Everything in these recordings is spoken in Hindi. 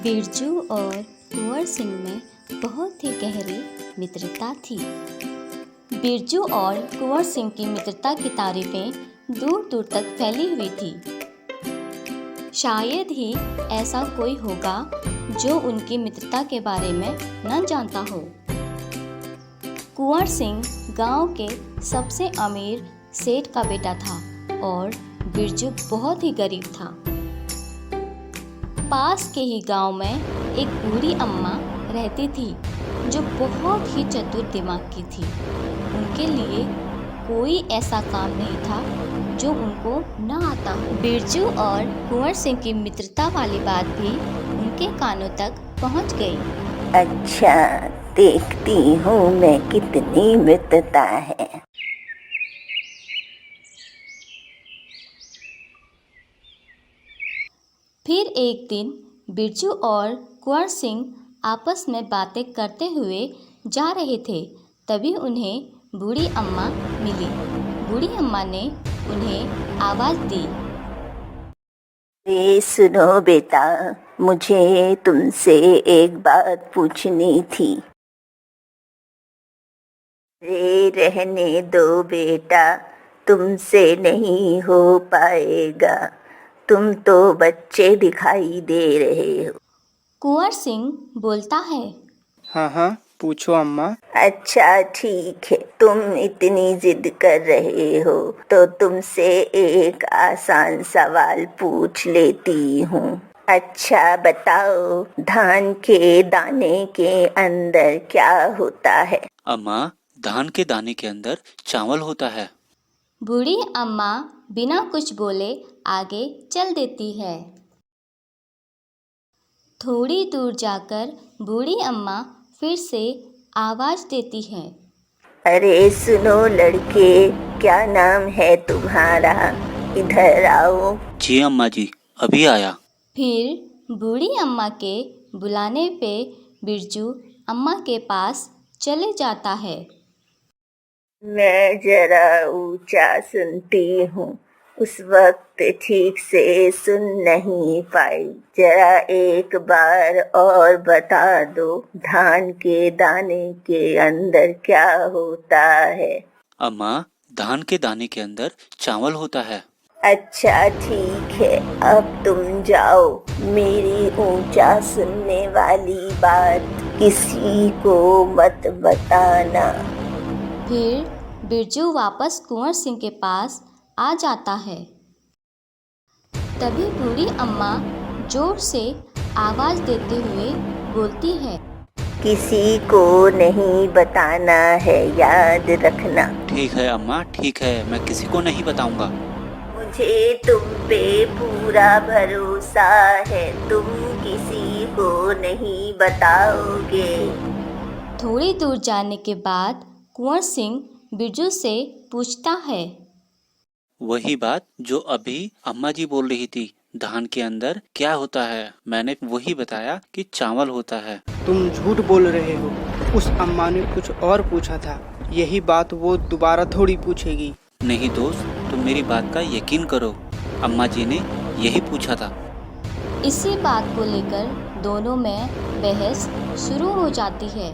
बिरजू और कुंवर सिंह में बहुत ही गहरी मित्रता थी। बिरजू और कुंवर सिंह की मित्रता की तारीफें दूर दूर तक फैली हुई थी। शायद ही ऐसा कोई होगा जो उनकी मित्रता के बारे में न जानता हो। कुंवर सिंह गांव के सबसे अमीर सेठ का बेटा था और बिरजू बहुत ही गरीब था। पास के ही गांव में एक बूढ़ी अम्मा रहती थी जो बहुत ही चतुर दिमाग की थी। उनके लिए कोई ऐसा काम नहीं था जो उनको न आता हो। बिरजू और कुंवर सिंह की मित्रता वाली बात भी उनके कानों तक पहुंच गई। अच्छा, देखती हूँ मैं कितनी मित्रता है। फिर एक दिन बिरजू और कुंवर सिंह आपस में बातें करते हुए जा रहे थे। तभी उन्हें बूढ़ी अम्मा मिली। बूढ़ी अम्मा ने उन्हें आवाज़ दी। सुनो बेटा, मुझे तुमसे एक बात पूछनी थी। रहने दो बेटा, तुमसे नहीं हो पाएगा। तुम तो बच्चे दिखाई दे रहे हो। कुंवर सिंह बोलता है। हाँ, पूछो अम्मा। अच्छा ठीक है, तुम इतनी जिद कर रहे हो तो तुमसे एक आसान सवाल पूछ लेती हूँ। अच्छा बताओ, धान के दाने के अंदर क्या होता है? अम्मा, धान के दाने के अंदर चावल होता है। बूढ़ी अम्मा बिना कुछ बोले आगे चल देती है। थोड़ी दूर जाकर बूढ़ी अम्मा फिर से आवाज़ देती है। अरे सुनो लड़के, क्या नाम है तुम्हारा? इधर आओ। जी अम्मा जी, अभी आया। फिर बूढ़ी अम्मा के बुलाने पे बिरजू अम्मा के पास चले जाता है। मैं जरा ऊंचा सुनती हूँ, उस वक्त ठीक से सुन नहीं पाई। जरा एक बार और बता दो, धान के दाने के अंदर क्या होता है? अम्मा, धान के दाने के अंदर चावल होता है। अच्छा ठीक है, अब तुम जाओ। मेरी ऊंचा सुनने वाली बात किसी को मत बताना। फिर बिरजू वापस कुंवर सिंह के पास आ जाता है। तभी बूढ़ी अम्मा जोर से आवाज़ देते हुए बोलती है। किसी को नहीं बताना है, याद रखना। ठीक है अम्मा, ठीक है, मैं किसी को नहीं बताऊंगा। मुझे तुम पे पूरा भरोसा है, तुम किसी को नहीं बताओगे। थोड़ी दूर जाने के बाद कुंवर सिंह बिरजू से पूछता है। वही बात जो अभी अम्मा जी बोल रही थी, धान के अंदर क्या होता है। मैंने वही बताया कि चावल होता है। तुम झूठ बोल रहे हो। उस अम्मा ने कुछ और पूछा था। यही बात वो दोबारा थोड़ी पूछेगी। नहीं दोस्त, तुम मेरी बात का यकीन करो, अम्मा जी ने यही पूछा था। इसी बात को लेकर दोनों में बहस शुरू हो जाती है।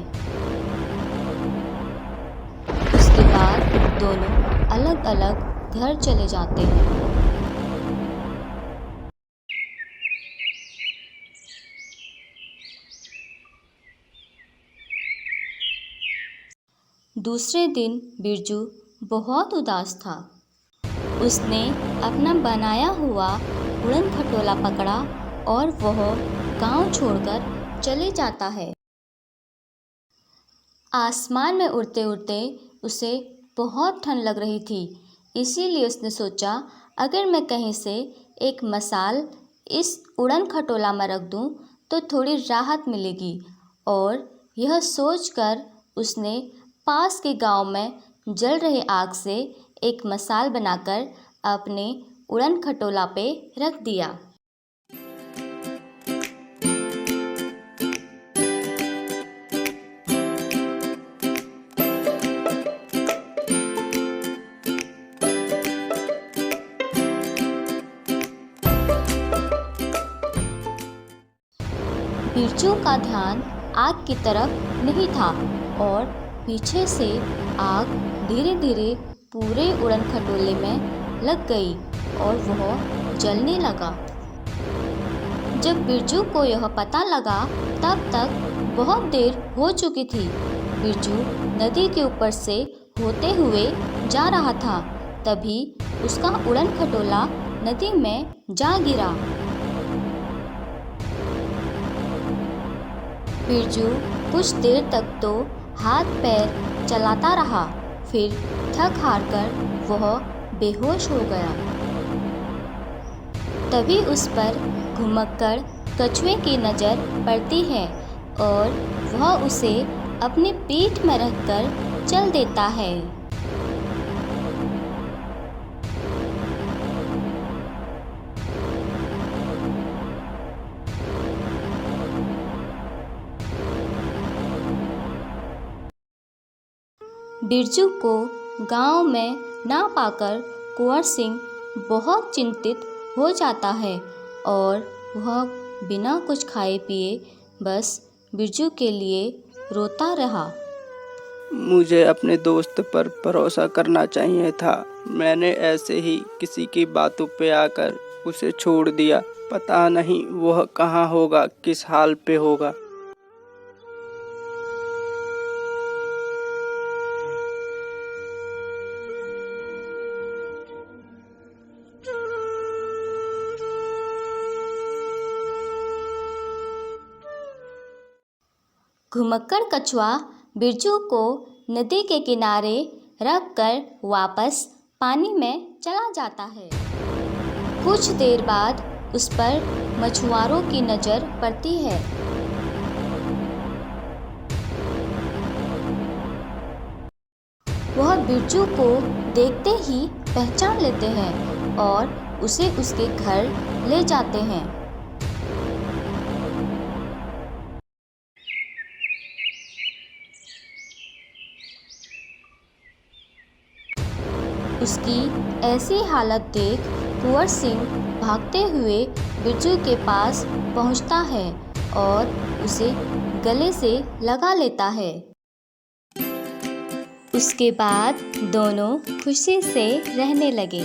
उसके बाद दोनों अलग अलग घर चले जाते हैं। दूसरे दिन बिरजू बहुत उदास था। उसने अपना बनाया हुआ उड़न खटोला पकड़ा और वह गांव छोड़कर चले जाता है। आसमान में उड़ते उड़ते उसे बहुत ठंड लग रही थी। इसीलिए उसने सोचा, अगर मैं कहीं से एक मसाल इस उड़न खटोला में रख दूं तो थोड़ी राहत मिलेगी। और यह सोचकर उसने पास के गांव में जल रहे आग से एक मसाल बनाकर अपने उड़न खटोला पे रख दिया। बिरजू का ध्यान आग की तरफ नहीं था और पीछे से आग धीरे धीरे पूरे उड़न खटोले में लग गई और वह जलने लगा। जब बिरजू को यह पता लगा तब तक बहुत देर हो चुकी थी। बिरजू नदी के ऊपर से होते हुए जा रहा था, तभी उसका उड़न खटोला नदी में जा गिरा। बिरजू कुछ देर तक तो हाथ पैर चलाता रहा, फिर थक हार कर वह बेहोश हो गया। तभी उस पर घुमक्कड़ कछुए की नज़र पड़ती है और वह उसे अपनी पीठ में रखकर चल देता है। बिरजू को गांव में ना पाकर कुंवर सिंह बहुत चिंतित हो जाता है और वह बिना कुछ खाए पिए बस बिरजू के लिए रोता रहा। मुझे अपने दोस्त पर भरोसा करना चाहिए था। मैंने ऐसे ही किसी की बातों पे आकर उसे छोड़ दिया। पता नहीं वह कहाँ होगा, किस हाल पे होगा। घुमक्कड़ कछुआ बिरजू को नदी के किनारे रखकर वापस पानी में चला जाता है। कुछ देर बाद उस पर मछुआरों की नज़र पड़ती है। वह बिरजू को देखते ही पहचान लेते हैं और उसे उसके घर ले जाते हैं। उसकी ऐसी हालत देख कुंवर सिंह भागते हुए बिरजू के पास पहुंचता है और उसे गले से लगा लेता है। उसके बाद दोनों खुशी से रहने लगे।